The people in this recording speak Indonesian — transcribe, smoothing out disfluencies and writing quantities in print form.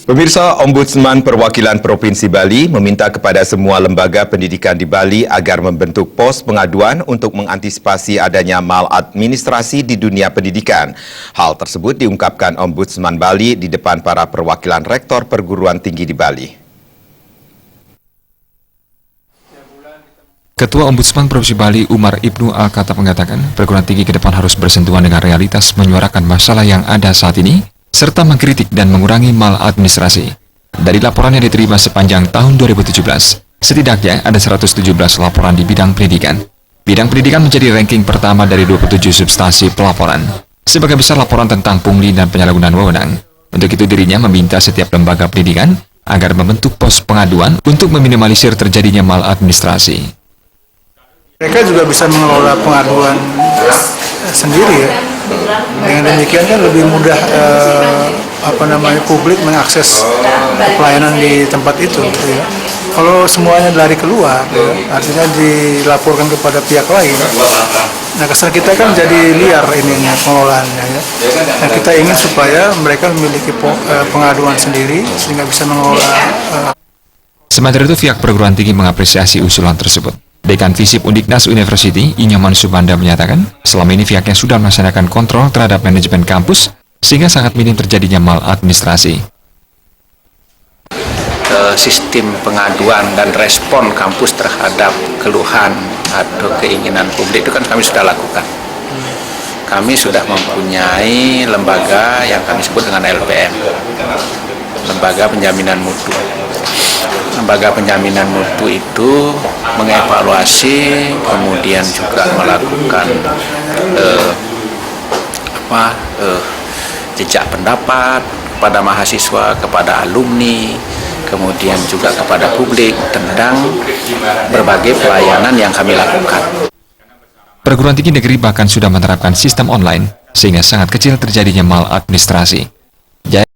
Pemirsa, Ombudsman Perwakilan Provinsi Bali meminta kepada semua lembaga pendidikan di Bali agar membentuk pos pengaduan untuk mengantisipasi adanya maladministrasi di dunia pendidikan. Hal tersebut diungkapkan Ombudsman Bali di depan para perwakilan rektor perguruan tinggi di Bali. Ketua Ombudsman Provinsi Bali Umar Ibnu Al-Khattab mengatakan perguruan tinggi ke depan harus bersentuhan dengan realitas menyuarakan masalah yang ada saat ini, serta mengkritik dan mengurangi maladministrasi. Dari laporan yang diterima sepanjang tahun 2017, setidaknya ada 117 laporan di bidang pendidikan. Bidang pendidikan menjadi ranking pertama dari 27 substansi pelaporan. Sebagai besar laporan tentang pungli dan penyalahgunaan wewenang. Untuk itu dirinya meminta setiap lembaga pendidikan agar membentuk pos pengaduan untuk meminimalisir terjadinya maladministrasi. Mereka juga bisa mengelola pengaduan sendiri ya. Dengan demikian kan lebih mudah publik mengakses pelayanan di tempat itu. Ya. Kalau semuanya lari keluar, ya, artinya dilaporkan kepada pihak lain. Nah, kesan kita kan jadi liar ininya pengelolaannya. Ya. Nah, kita ingin supaya mereka memiliki pengaduan sendiri sehingga bisa mengelola. Sementara itu, pihak perguruan tinggi mengapresiasi usulan tersebut. Dekan Visip Undiknas University, Inyoman Subanda menyatakan, selama ini pihaknya sudah melaksanakan kontrol terhadap manajemen kampus, sehingga sangat minim terjadinya maladministrasi. Sistem pengaduan dan respon kampus terhadap keluhan atau keinginan publik itu kan kami sudah lakukan. Kami sudah mempunyai lembaga yang kami sebut dengan LPM, Lembaga Penjaminan Mutu. Lembaga penjaminan mutu itu mengevaluasi, kemudian juga melakukan jejak pendapat kepada mahasiswa, kepada alumni, kemudian juga kepada publik tentang berbagai pelayanan yang kami lakukan. Perguruan tinggi negeri bahkan sudah menerapkan sistem online, sehingga sangat kecil terjadinya maladministrasi.